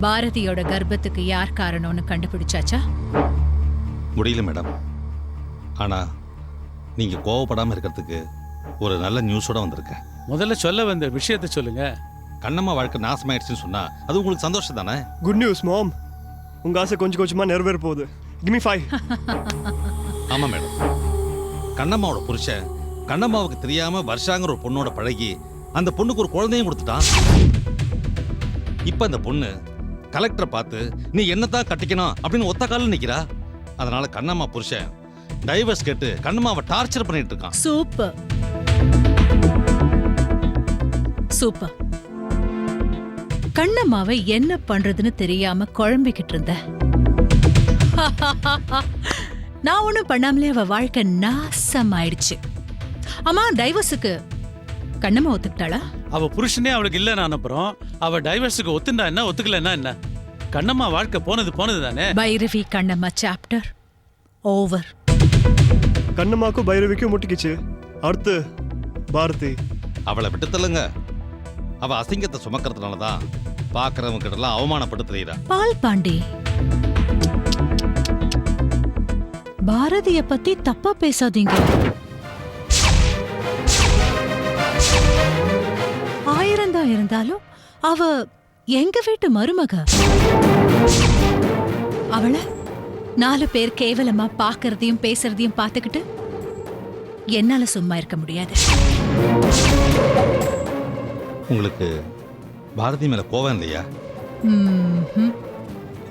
பாரதியோட கர்ப்பத்துக்கு யார் காரணம்னு கண்டுபிடிச்சாச்சா? முடியல மேடம். ஆனா நீங்க கோவப்படாம இருக்கிறதுக்கு ஒரு நல்ல நியூஸோட வந்திருக்கேன். முதல்ல சொல்ல வந்த விஷயத்தை சொல்லுங்க. கண்ணம்மா வாழ்க்கை நாசமாயிடுச்சுன்னு சொன்னா அது உங்களுக்கு சந்தோஷம் தானே? குட் நியூஸ் மாம். உங்க ஆசை கொஞ்சம் கொஞ்சமா நிறைவேற போகுது. Give me 5. ஆமா மேடம். கண்ணம்மாவோட புருஷன் கண்ணம்மாவுக்கு தெரியாம வருஷாங்கிற ஒரு பொண்ணோட பழகி அந்த பொண்ணுக்கு ஒரு குழந்தையும் கொடுத்துட்டான். இப்ப அந்த பொண்ணு கலெக்டரை பார்த்து நீ என்னத்தான் கட்டிக்கணும் அப்படின்னு ஒத்த காலில் நிக்கிறா. அதனால கண்ணம்மா புருஷன் டைவர்ஸ் கேட்டு கண்ணம்மாவை டார்ச்சர் பண்ணிட்டு இருக்கான். Super super. கண்ணம்மாவை என்ன பண்றதுன்னு தெரியாம குழம்பிக்கிட்டு இருந்த. நான் ஒண்ணும் பண்ணாமலே அவ வாழ்க்கை நாசமாயிடுச்சு. ஆமா, டைவர்ஸுக்கு கண்ணம்மா ஒத்துக்கிட்டாளா? அவ புருஷனே அவளுக்கு இல்லைன்னு அப்புறம் அவ டைவர்ஸுக்கு ஒத்துண்டா என்ன, ஒத்துக்கலன்னா என்ன? கண்ணம்மா வாழ்க்கை போனது தானே. Bhairavi Kannamma chapter over. கண்ணம்மாக்கும் பைரவிக்கும் முட்டிக்கிச்சு. அடுத்து பாரதி. அவளை விட்டு தள்ளுங்க. அவ அசிங்கத்தை சுமக்கிறதுனாலதான் பாக்குறவங்க கிட்ட எல்லாம் அவமானப்பட்டு தெரியுறா. பால் பாண்டி, பாரதிய பத்தி தப்பா பேசாதீங்க. ஆயிரம் தான் இருந்தாலும் அவ எங்க வீட்டு மருமக. அவளை 4 பேர் கேவலமா பாக்குறதையும் பேசுறதையும் பார்த்துக்கிட்டு என்னால சும்மா இருக்க முடியாது. உங்களுக்கு பாரதி மேல கோவம் இல்லையா?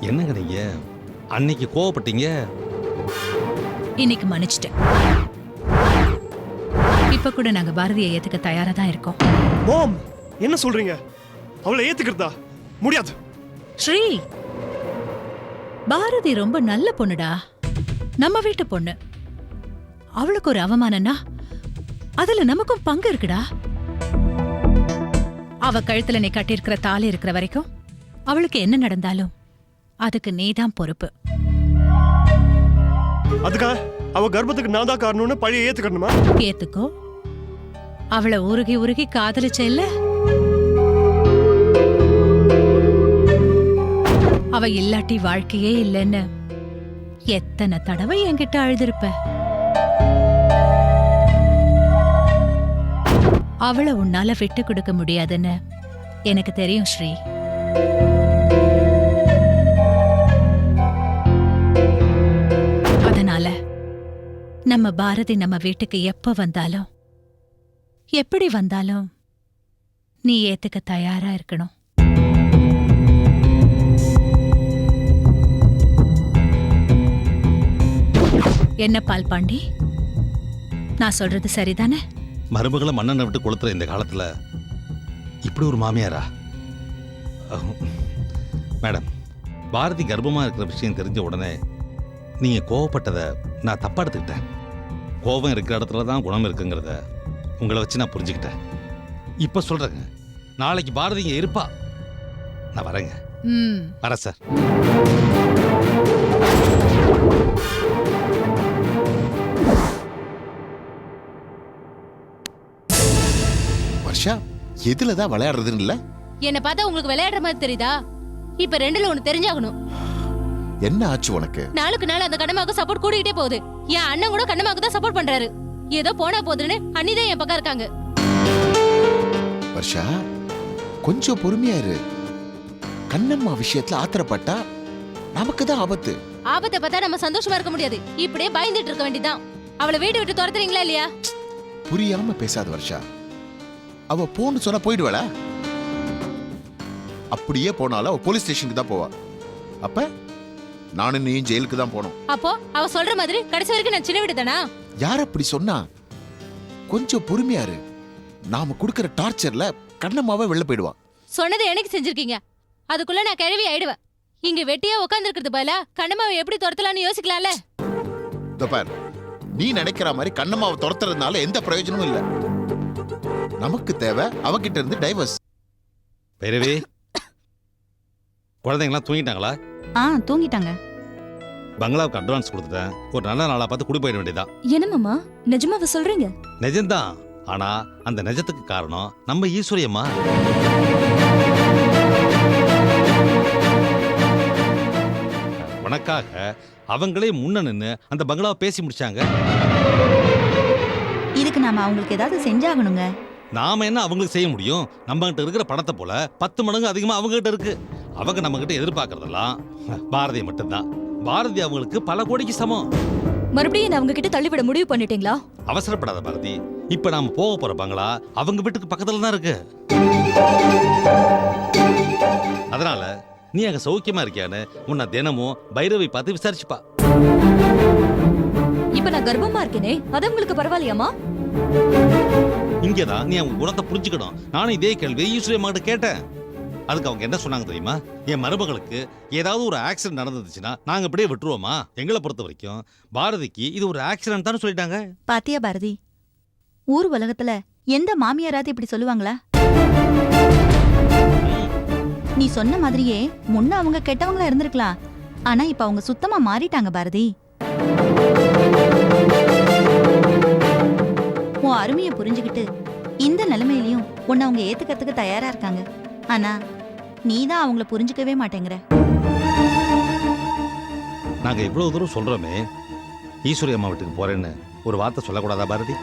என்னங்க நீங்க அன்னைக்கு கோவப்பட்டீங்க, இன்னைக்கு மன்னிச்சிட்டேன். இப்ப கூட நாங்க பாரதியை ஏத்துக்க தயாரா தான் இருக்கோம். மாம், என்ன சொல்றீங்க? அவளை ஏத்துக்கிறதா? முடியாது. ஸ்ரீ, பாரதி ரொம்ப நல்ல பொண்ணுடா, நம்ம வீட்டு பொண்ணு. அவளுக்கு ஒரு அவமானம்னா அதுல நமக்கும் பங்கு இருக்குடா. அவ கழுத்துல நீ கட்டியிருக்கிற தாலி இருக்கிற வரைக்கும் அவளுக்கு என்ன நடந்தாலும் அதுக்கு நீதான் பொறுப்பு. அதுக்காக அவ கர்ப்பத்துக்கு நான் தான் காரணம்னு பழைய ஏத்துக்கணுமா? ஏத்துக்கோ. அவளை உருகி உருகி காதலிச்ச இல்ல? அவ இல்லாட்டி வாழ்க்கையே இல்லைன்னு எத்தனை தடவை என்கிட்ட அழுதிருப்ப. அவளை உன்னால விட்டு கொடுக்க முடியாதுன்னு எனக்கு தெரியும் ஸ்ரீ. அதனால நம்ம பாரதி நம்ம வீட்டுக்கு எப்ப வந்தாலும் எப்படி வந்தாலும் நீ ஏத்துக்க தயாரா இருக்கணும். என்ன பால் பாண்டி, நான் சொல்றது சரிதானே? மருமகளை மண்ணெண்ணை விட்டு கொளுத்துற இந்த காலத்துல இப்படி ஒரு மாமியாரா? மேடம், பாரதி கர்ப்பமா இருக்கிற விஷயம் தெரிஞ்ச உடனே நீங்க கோவப்பட்டதை நான் தப்பா எடுத்துக்கிட்டேன். கோபம் இருக்கிற இடத்துல தான் குணம் இருக்குங்கிறத உங்களை வச்சு நான் புரிஞ்சுக்கிட்டேன். இப்ப சொல்றேங்க, நாளைக்கு பாரதி இங்க இருப்பா. நான் வரேங்க. வரேன் சார். வர்ஷா, எதுலதான் விளையாடுறதுன்னு இல்ல? என்ன பார்த்தா உங்களுக்கு விளையாடுற மாதிரி தெரியுதா? இப்ப 2ல ஒண்ணு தெரிஞ்சாகணும். என்ன ஆச்சு உனக்கு? நாளுக்கு நாள் அந்த கண்ணமாக்கு சப்போர்ட் கூடிக்கிட்டே போகுது. என் அண்ணன் கூட கண்ணமாக்கு தான் சப்போர்ட் பண்றாரு. ஏதோ போனா போதுன்னு அண்ணிதான் என் பக்கம் இருக்காங்க. வர்ஷா, கொஞ்சம் பொறுமையா இரு. கண்ணம்மா விஷயத்துல ஆத்திரப்பட்டா நமக்கு தான் ஆபத்து. ஆபத்தை பார்த்தா நம்ம சந்தோஷமா இருக்க முடியாது. இப்படியே பயந்துட்டு இருக்க வேண்டியதான். அவளை வீட்டை விட்டு துரத்துறீங்களா இல்லையா? புரியாம பேசாத வர்ஷா. அவ போன்னு சொன்னா போயிடுவாளா? அப்படியே போனாலும் அவ போலீஸ் ஸ்டேஷனுக்கு தான் போவா. அப்ப நானும் நீயும் ஜெயிலுக்கு தான் போனோம். அப்போ அவ சொல்ற மாதிரி கடைசி வரைக்கும் நான் சின்ன வீடு தானா? யார் அப்படி சொன்னா? கொஞ்சம் பொறுமையா இரு. நாம குடுக்கற டார்ச்சர்ல கண்ணம்மாவே வெளில போயிடுவா. சொன்னதை எனக்கு செஞ்சிருக்கீங்க. அதுக்குள்ள நான் கிழவி ஆயிடுவேன். இங்க வெட்டியா உட்கார்ந்து இருக்கிறது பதிலா கண்ணம்மாவை எப்படி துரத்தலாம்னு யோசிக்கலாம்ல? பார், நீ நினைக்கிற மாதிரி கண்ணம்மாவை துரத்துறதுனால எந்த பிரயோஜனமும் இல்ல. நமக்கு தேவை அவகிட்ட இருந்து டைவர்ஸ். பைரவி, குழந்தைங்களாம் தூங்கிட்டாங்களா? தூங்கிட்டாங்க. பங்களாவுக்கு அட்வான்ஸ் கொடுத்துட்டேன். ஒரு நல்ல நாளா பார்த்து குடி போயிட வேண்டியதான். என்ன மாமா நிஜமாவா சொல்றீங்க? நிஜம்தான். ஆனா அந்த நிஜத்துக்கு காரணம் நம்ம ஈஸ்வரியம்மா. உனக்காக அவங்களே முன்ன நின்னு அந்த பங்களாவை பேசி முடிச்சாங்க. இதுக்கு நாம அவங்களுக்கு ஏதாவது செஞ்சாகணுங்க. நாம என்ன அவங்களுக்கு செய்ய முடியும்? நம்ம கிட்ட இருக்கிற பணத்தை போல 10 மடங்கு அதிகமா அவங்க கிட்ட இருக்கு. அவங்க நம்ம கிட்ட எதிர்பார்க்கறதெல்லாம் பாரதி மட்டும்தான். பாரதி அவங்களுக்கு பல கோடிக்கு சமம். மறுபடியும் என்ன அவங்க கிட்ட தள்ளிவிட முடிவு பண்ணிட்டீங்களா? அவசரப்படாத பாரதி. இப்ப நாம போக போற பங்களா அவங்க வீட்டுக்கு பக்கத்துல தான் இருக்கு. அதனால நீ அங்க சௌக்கியமா இருக்கியான்னு உன்னை தினமும் பைரவை பார்த்து விசாரிச்சுப்பா. இப்ப நான் கர்ப்பமா இருக்கேனே, அது உங்களுக்கு பரவாயில்லையாமா? இங்கதான் நீ அவங்க குணத்தை புரிஞ்சுக்கணும். நானும் இதே கேள்வி ஈஸ்வரியம்மா கிட்ட கேட்டேன். அதுக்கு அவங்க என்ன சொன்னாங்க தெரியுமா? என் மருமகளுக்கு ஏதாவது ஒரு ஆக்சிடென்ட் நடந்துச்சுன்னா நாங்க இப்படியே விட்டுருவோமா? எங்களை பொறுத்த வரைக்கும் பாரதிக்கு இது ஒரு ஆக்சிடென்ட் தான் சொல்லிட்டாங்க. பாத்தியா பாரதி, ஊர் உலகத்துல எந்த மாமியாராவது இப்படி சொல்லுவாங்களா? நீ சொன்ன மாதிரியே முன்ன அவங்க கெட்டவங்களா இருந்திருக்கலாம். ஆனா இப்ப அவங்க சுத்தமா மாறிட்டாங்க பாரதி. உன் அருமையை புரிஞ்சுக்கிட்டு இந்த நிலைமையிலயும் உன்னை அவங்க ஏத்துக்கிறதுக்கு தயாரா இருக்காங்க. ஆனா நீதான் அவங்கள புரிஞ்சுக்கவே மாட்டேங்கிற. நாங்க இவ்வளவு தூரம் சொல்றோமே, ஈஸ்வரி அம்மா வீட்டுக்கு போறேன்னு ஒரு வார்த்தை சொல்லக்கூடாதா பாரதி?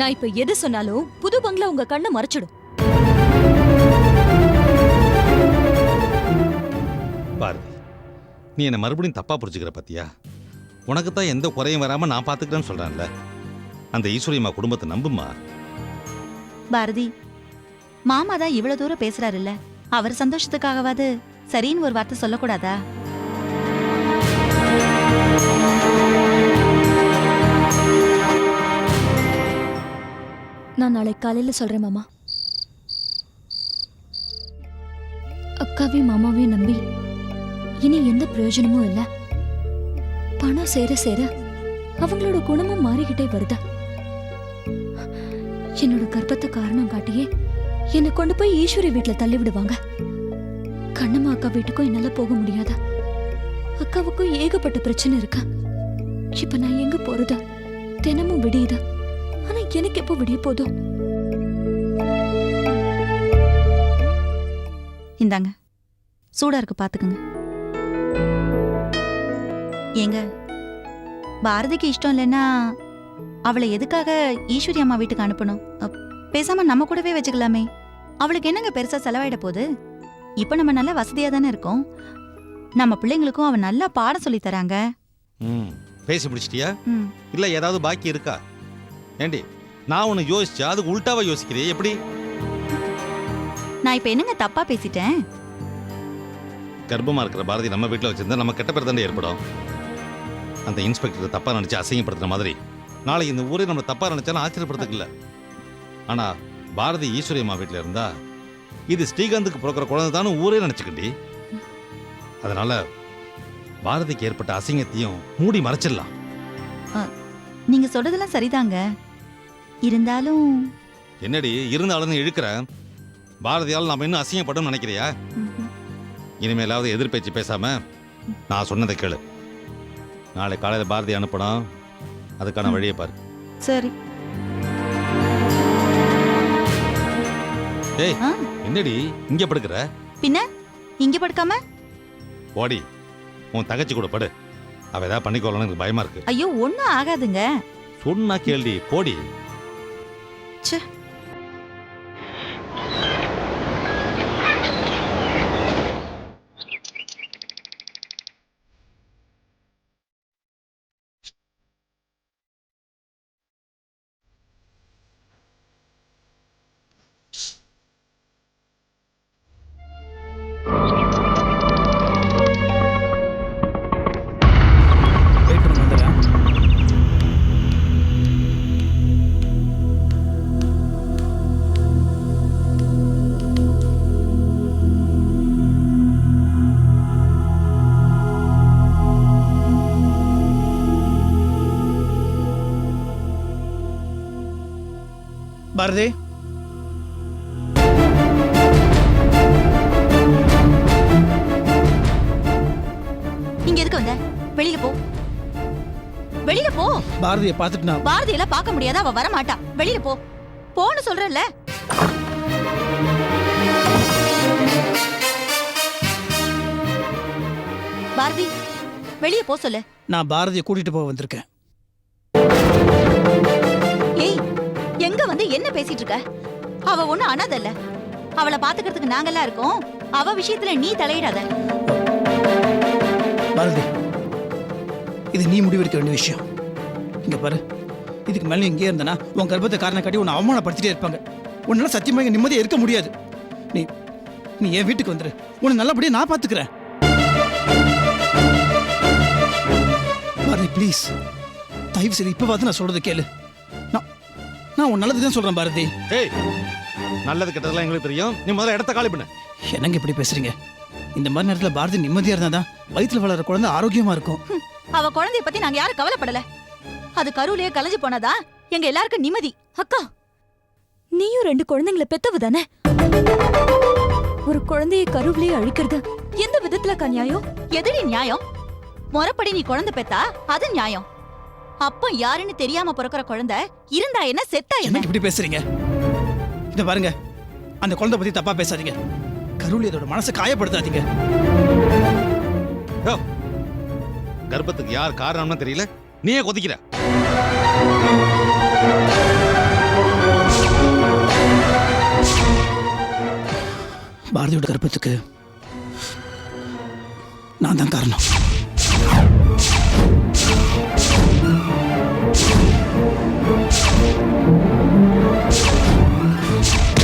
நான் இப்ப எது சொன்னாலும் புது பங்களா உங்க கண்ணை மறைச்சிடும். பாரதி, நீ என்ன மறுபடியும் தப்பா புரிஞ்சுக்கிற பாத்தியா? உனக்கு தான் எந்த குறையும் வராம நான் பாத்துக்கிறேன்னு சொல்றேன்ல. அந்த ஈஸ்வரியம்மா குடும்பத்தை நம்புமா பாரதி. மாமா தான் இவ்வளவு தூரம் பேசுறாருல்ல, அவர் சந்தோஷத்துக்காகவாது சரின்னு ஒரு வார்த்தை சொல்லக்கூடாதா? நான் நாளை காலையில சொல்றேன் மாமா. அக்காவையும் மாமாவையும் நம்பி இனி எந்த பிரயோஜனமும் இல்ல. பணம் சேர சேர அவங்களோட குணமும் மாறிக்கிட்டே வருதா? என்னோட கர்ப்பத்தை காரணம் காட்டியே என்னை கொண்டு போய் ஈஸ்வரி வீட்டுல தள்ளி விடுவாங்க. கண்ணம்மா அக்கா வீட்டுக்கும் என்னால போக முடியாதா? அக்காவுக்கும் ஏகப்பட்ட பிரச்சனை இருக்கா. இப்ப நான் எங்க போறதா? தினமும் விடியுதா? ஆனா எனக்கு எப்போ விடிய போதும்? இந்தாங்க, சூடா இருக்கு பாத்துக்குங்க. ஏங்க, பாரதிக்கு இஷ்டம் இல்லைன்னா அவளை எதுக்காக ஈஸ்வரி அம்மா வீட்டுக்கு அனுப்பணும்? பேசாம நம்ம கூடவே வச்சுக்கலாமே. அவளுக்கு என்னங்க பெருசா செலவாயிட போகுது? இப்ப நம்ம நல்ல வசதியா தானே இருக்கோம். நம்ம பிள்ளைங்களுக்கும் அவ நல்லா பாடம் சொல்லி தராங்க. பேசி முடிச்சிட்டியா? ம். இல்ல ஏதாவது பாக்கி இருக்கா? ஏண்டி, நான் உன்னை யோசிச்சா அதுக்கு உள்டாவா யோசிக்கிறே எப்படி? நான் இப்ப என்னங்க தப்பா பேசிட்டேன்? கர்ப்பமா இருக்கிற பாரதி நம்ம வீட்டுல வச்சிருந்தா நம்ம கெட்ட பேர் தானே ஏற்படும். அந்த இன்ஸ்பெக்டர் தப்பா நினைச்சு அசிங்கப்படுத்துற மாதிரி நாளைக்கு இந்த ஊரே நம்ம தப்பா நினைச்சாலும் ஆச்சரியப்படுறதுக்கு இல்ல. ஆனா பாரதி ஈஸ்வரி அம்மா வீட்டுல இருந்தா இது ஸ்ரீகாந்துக்கு பிறக்கிற குழந்தை தானே ஊரே நினைச்சுக்கிண்டி. அதனால பாரதிக்கு ஏற்பட்ட அசிங்கத்தையும் மூடி மறைச்சிடலாம். நீங்க சொல்றதெல்லாம் சரிதாங்க. இருந்தாலும் என்னடி இருந்தாலும் இழுக்கிற? பாரதியால் நாம இன்னும் அசிங்கப்படும் நினைக்கிறியா? இனிமேலாவது எதிர்பேச்சு பேசாம நான் சொன்னதை கேளு. நாளை காலையில பாரதி அனுப்பணும். அதுக்கான வழியை பாரு. சரி. ஏய், என்னடி இங்க படுக்கிற? பின்ன இங்க படுக்காம ஓடி உன் தங்கச்சி கூட படு. அவ ஏதாவது பண்ணிக்கொள்ளணும், எனக்கு பயமா இருக்கு. ஐயோ, ஒண்ணும் ஆகாதுங்க. சொன்னா கேள்வி, போடி. ச்சே. பாரதி, இங்க வெளியில போ, வெளியில போ. பாரதியை பார்த்துட்டு நான் பாரதி எல்லாம் பார்க்க முடியாத, அவ வர மாட்டா. வெளியில போ, போன்னு சொல்றேன்ல. பாரதி, வெளிய போ சொல்லு. நான் பாரதியை கூட்டிட்டு போக வந்திருக்கேன். ஏய், எங்க வந்து என்ன பேசிட்டு இருக்க? அவ ஒண்ணு அனாதை இல்ல. அவளை பாத்துக்கிறதுக்கு நாங்கெல்லாம் இருக்கோம். அவ விஷயத்துல நீ தலையிடாத. பாரதி, இது நீ முடிவெடுக்க வேண்டிய விஷயம். இங்க பாரு, இதுக்கு மேலே இங்கே இருந்தனா உன் கர்ப்பத்தை காரணம் காட்டி உன்னை அவமானப்படுத்திட்டே இருப்பாங்க. உன்னால சத்தியமா இங்க நிம்மதியா இருக்க முடியாது. நீ நீ என் வீட்டுக்கு வந்துரு. உன்னை நல்லபடியா நான் பாத்துக்கிறேன். பாரதி ப்ளீஸ், தயவு செய்து இப்ப பார்த்து நான் சொல்றது கேளு. நான் உன் நல்லதுக்கு தான் சொல்றேன் பாரதி. ஏய், நல்லது கெட்டதெல்லாம் எங்களுக்கு தெரியும். நீ முதல்ல இடத்த காலி பண்ணு. என்னங்க இப்படி பேசுறீங்க? இந்த மாதிரி நேரத்துல பாரதி நிம்மதியா இருந்தாதான் வயிற்றுல வளர குழந்தை ஆரோக்கியமா இருக்கும். அவ குழந்தைய பத்தி நாங்க யாரும் கவலைப்படல. அது கருவிலேயே கலைஞ்சு போனாதா எங்க எல்லாருக்கும் நிம்மதி. அக்கா, நீயும் 2 குழந்தைங்களை பெத்தவு தானே? ஒரு குழந்தையை கருவிலேயே அழிக்கிறது எந்த விதத்துல நியாயம்? எதுடி நியாயம்? முறைப்படி நீ குழந்தை பெத்தா அது நியாயம். அப்ப யாருன்னு தெரியாம பிறக்கிற குழந்தை இருந்தா என்ன, செத்தா என்ன? என்ன இப்படி பேசுறீங்க? இத பாருங்க, அந்த குழந்தை பத்தி தப்பா பேசாதீங்க. கருளி அதோட மனசை காயப்படுத்தாதீங்க. யோ, கர்ப்பத்துக்கு யார் காரணம்னு தெரியல, நீயே கொதிக்கிற. பாரதியோட கர்ப்பத்துக்கு நான் தான் காரணம்.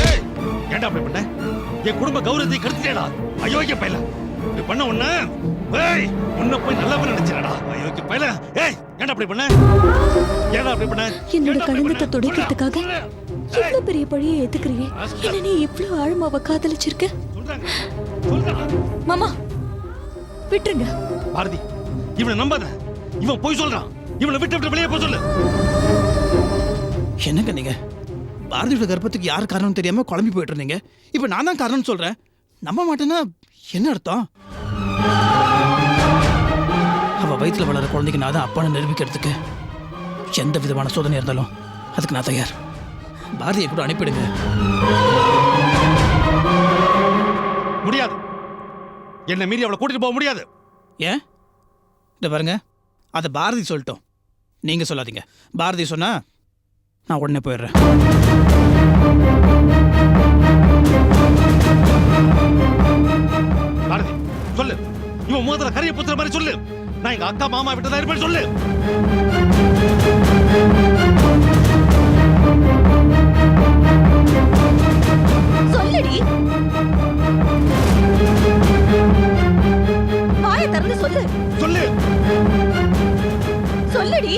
ஏய், ஏன்டா அப்படி பண்ண? என் குடும்ப கௌரவத்தை கெடுத்துட்டேடா, அயோக்கிய பையல. இப்படி பண்ண உன்ன, ஏய், உன்னை போய் நல்லவன் நினைச்சேடா, அயோக்கிய பையல. ஏய், ஏன்டா அப்படி பண்ண? ஏன்டா அப்படி பண்ண? என்னோட கழுந்தத்தை துடைக்கிறதுக்காக இவ்வளவு பெரிய பழியை ஏத்துக்கிறியே. என்ன நீ இவ்வளவு ஆழமாவ காதலிச்சிருக்க? மாமா, விட்டுருங்க. பாரதி, இவனை நம்பாத. இவன் போய் சொல்றான். இவனை விட்டு வெளியே போய் சொல்லு. என்னங்க நீங்க பாரதியோட கர்ப்பத்துக்கு யார் காரணம் தெரியாம குழம்பி போயிட்டு இருந்தீங்க. இப்ப நான் தான் காரணம் சொல்றேன். நம்ப மாட்டேன்னா என்ன அர்த்தம்? அவ வயிற்றுல வளர குழந்தைக்கு நான் தான் அப்பான்னு நிரூபிக்கிறதுக்கு எந்த விதமான சோதனை இருந்தாலும் அதுக்கு நான் தயார். பாரதியை கூட அனுப்பிடுங்க. முடியாது. என்ன மீறி அவளை கூட்டிட்டு போக முடியாது. ஏன்? இத பாருங்க, அதை பாரதி சொல்லட்டும், நீங்க சொல்லாதீங்க. பாரதி சொன்னா நான் உடனே போயிடுறேன். பாரதி, சொல்லு. இவன் முதல்ல கரிய புத்துற மாதிரி சொல்லு. நான் எங்க அக்கா மாமா விட்டதா இருப்பேன் சொல்லு. சொல்லுடி, வாயை திறந்து சொல்லு. சொல்லு. சொல்லுடி.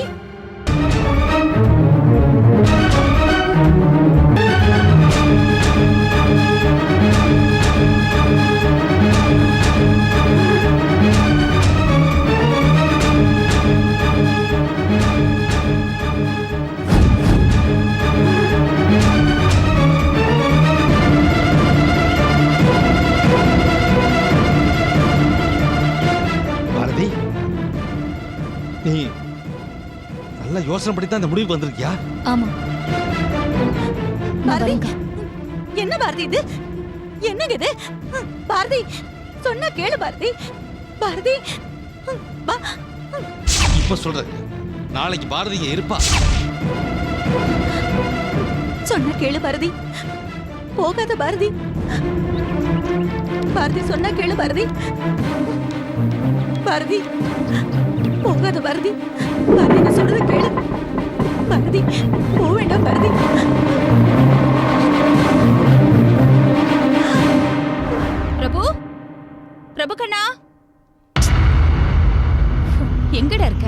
பாரதி, நீ நல்ல யோசனை படி தான் இந்த முடிவுக்கு வந்திருக்கியா? ஆமா. பாரதி, என்ன பாரதி இது? என்னங்க இது? பாரதி, சொன்னா கேளு பாரதி. பாரதி, இப்ப சொல்றேன், நாளைக்கு பாரதி இங்க இருப்பா. சொன்னா கேளு பாரதி. போகாத பாரதி. பாரதி, சொன்னா கேளு பாரதி. பாரதி, போகாத பாரதி. பாரதி, நான் சொல்றத கேளு பாரதி. போக வேண்டாம் பாரதி. பிரபு, பிரபு கண்ணா, எங்கடா இருக்க?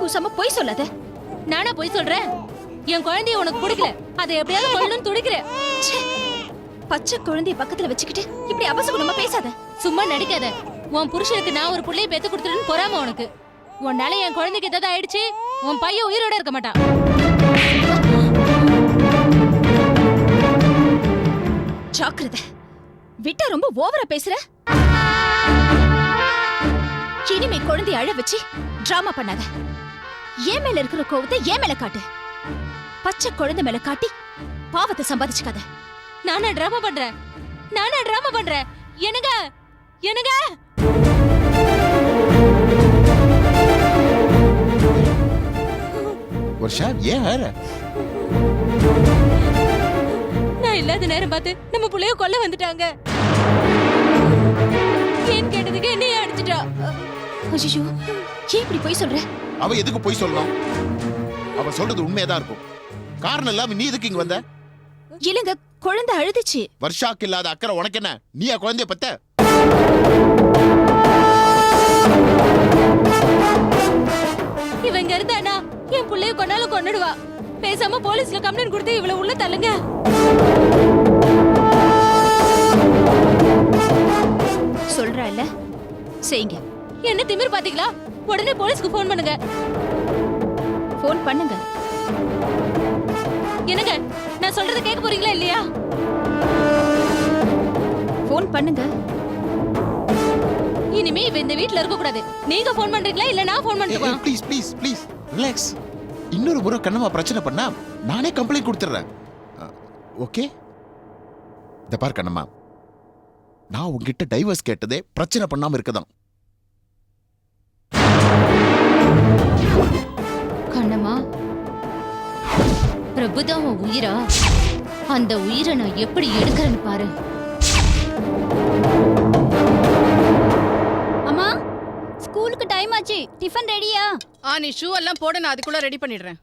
கூசாம போய் சொல்லாத. நானா போய் சொல்றேன்? என் குழந்தைய உனக்கு பிடிக்கல, அதை எப்படியாவது கொள்ளணும்னு துடிக்கிறேன். ச்சே, பச்சை குழந்தைய பக்கத்துல வச்சுக்கிட்டு இப்படி அபசகுணமா பேசாத. சும்மா நடிக்காத. உன் புருஷனுக்கு நான் ஒரு புள்ளைய பெத்து கொடுத்துருன்னு பொறாம உனக்கு. உன்னால என் குழந்தைக்கு ஏதாவது ஆயிடுச்சு, உன் பையன் உயிரோட இருக்க மாட்டான். ஜாக்கிரதை, விட்டா ரொம்ப ஓவரா பேசுற. இனிமே குழந்தைய அழ வச்சு டிராமா பண்ணாத. ஏன் மேல இருக்கிற கோவத்தை ஏன் மேல காட்டு. பச்சை குழந்தை மேல காட்டி பாவத்தை சம்பாதிச்சுக்காத. நானா டிராமா பண்றேன்? நானா டிராமா பண்றேன்? என்னங்க என்னங்க? வருஷா ஏன் வேற நான் இல்லாத நேரம் பார்த்து நம்ம புள்ளைய கொல்ல வந்துட்டாங்க. ஏன் கேட்டதுக்கு என்னையே அடிச்சிட்டா. ஐயோ, ஏன் இப்படி போய் சொல்ற? அவ எதுக்கு போய் சொல்லணும்? அவ சொல்றது உண்மையதான் இருக்கும். காரணம் இல்லாம நீ எதுக்கு இங்க வந்த? இல்லங்க, குழந்தை அழுதுச்சு. வருஷாக்கு இல்லாத அக்கறை உனக்கு என்ன? நீயா குழந்தைய பத்த? இவங்க இருந்தானா என் புள்ளைய கொன்னாலும் கொன்னுடுவா. பேசாம போலீஸ்ல கம்ப்ளைண்ட் கொடுத்து இவள உள்ள தள்ளுங்க. சொல்றா இல்ல, செய்யுங்க. என்ன திமிர் பாத்தீங்களா? உடனே போலீஸ்க்கு ஃபோன் பண்ணுங்க. ஃபோன் பண்ணுங்க. என்னங்க, நான் சொல்றத கேட்க போறீங்களா இல்லையா? ஃபோன் பண்ணுங்க. இனிமே இவ இந்த வீட்ல இருக்க கூடாது. நீங்க ஃபோன் பண்றீங்களா இல்ல நான் ஃபோன் பண்ணட்டுமா? Please please please relax. இன்னொரு முறை கண்ணம்மா பிரச்சனை பண்ணா நானே கம்ப்ளைண்ட் கொடுத்துறேன். ஓகே? இந்த பார் கண்ணம்மா, நான் உங்ககிட்ட டைவர்ஸ் கேட்டதே பிரச்சனை பண்ணாம இருக்கதான். கண்ணம்மா, பிரபுதான் உன் உயிரா? அந்த உயிரை நான் எப்படி எடுக்கிறேன்னு பாரு. அம்மா, ஸ்கூலுக்கு டைம் ஆச்சு. டிஃபன் ரெடியா? நீ ஷூ எல்லாம் போட, நான் அதுக்குள்ள ரெடி பண்ணிடுறேன்.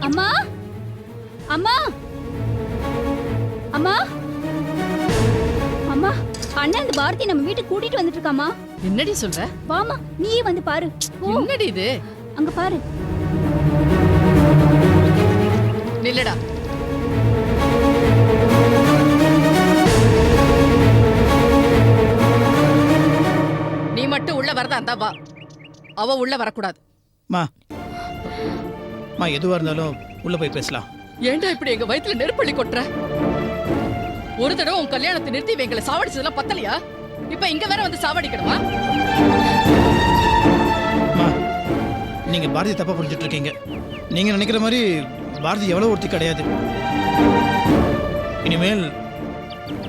அம்மா, அம்மா, அம்மா, அம்மா, அண்ணன் இந்த பாரதி நம்ம வீட்டுக்கு கூட்டிட்டு வந்துட்டு இருக்காமா. என்னடி சொல்ற? வாமா, நீயே வந்து பாரு. என்னடி இது? அங்க பாரு. நில்லடா. நீ மட்டும் உள்ள வரதா இருந்தா வா, அவ உள்ள வரக்கூடாது. மா மா எதுவா இருந்தாலும் உள்ள போய் பேசலாம். ஏன்டா இப்படி எங்க வயித்துல நெருப்பள்ளி கொட்டுற? ஒரு தடவை உன் கல்யாணத்தை நிறுத்தி எங்களை சாவடிச்சதெல்லாம் பத்தலையா? இப்ப இங்க வேற வந்து சாவடிக்கணுமா? மா, நீங்க பாரதி தப்பா புரிஞ்சுட்டு இருக்கீங்க. நீங்க நினைக்கிற மாதிரி பாரதி எவ்வளவு ஒருத்தி கிடையாது. இனிமேல்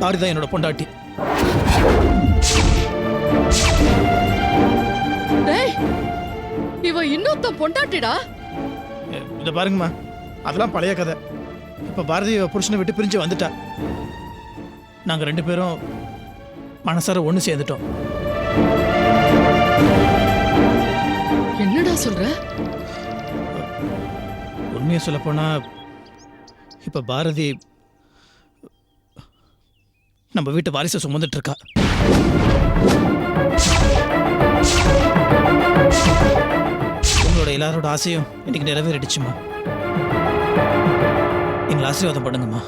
பாரதி தான் என்னோட பொண்டாட்டி. டேய், இவ இன்னொருத்தன் பொண்டாட்டிடா. இதை பாருங்கம்மா, அதெல்லாம் பழைய கதை. இப்ப பாரதி புருஷனை விட்டு பிரிஞ்சு வந்துட்டா. நாங்க ரெண்டு பேரும் மனசார ஒண்ணு சேர்ந்துட்டோம். என்னடா சொல்ற? உண்மையை சொல்ல போனா இப்ப பாரதி நம்ம வீட்டு வாரிசை சுமந்துட்டு இருக்கா. உங்களோட எல்லாரோட ஆசையும் இன்னைக்கு நிறைவேறிடுச்சுமா. எங்களை ஆசீர்வாதம் பண்ணுங்கம்மா.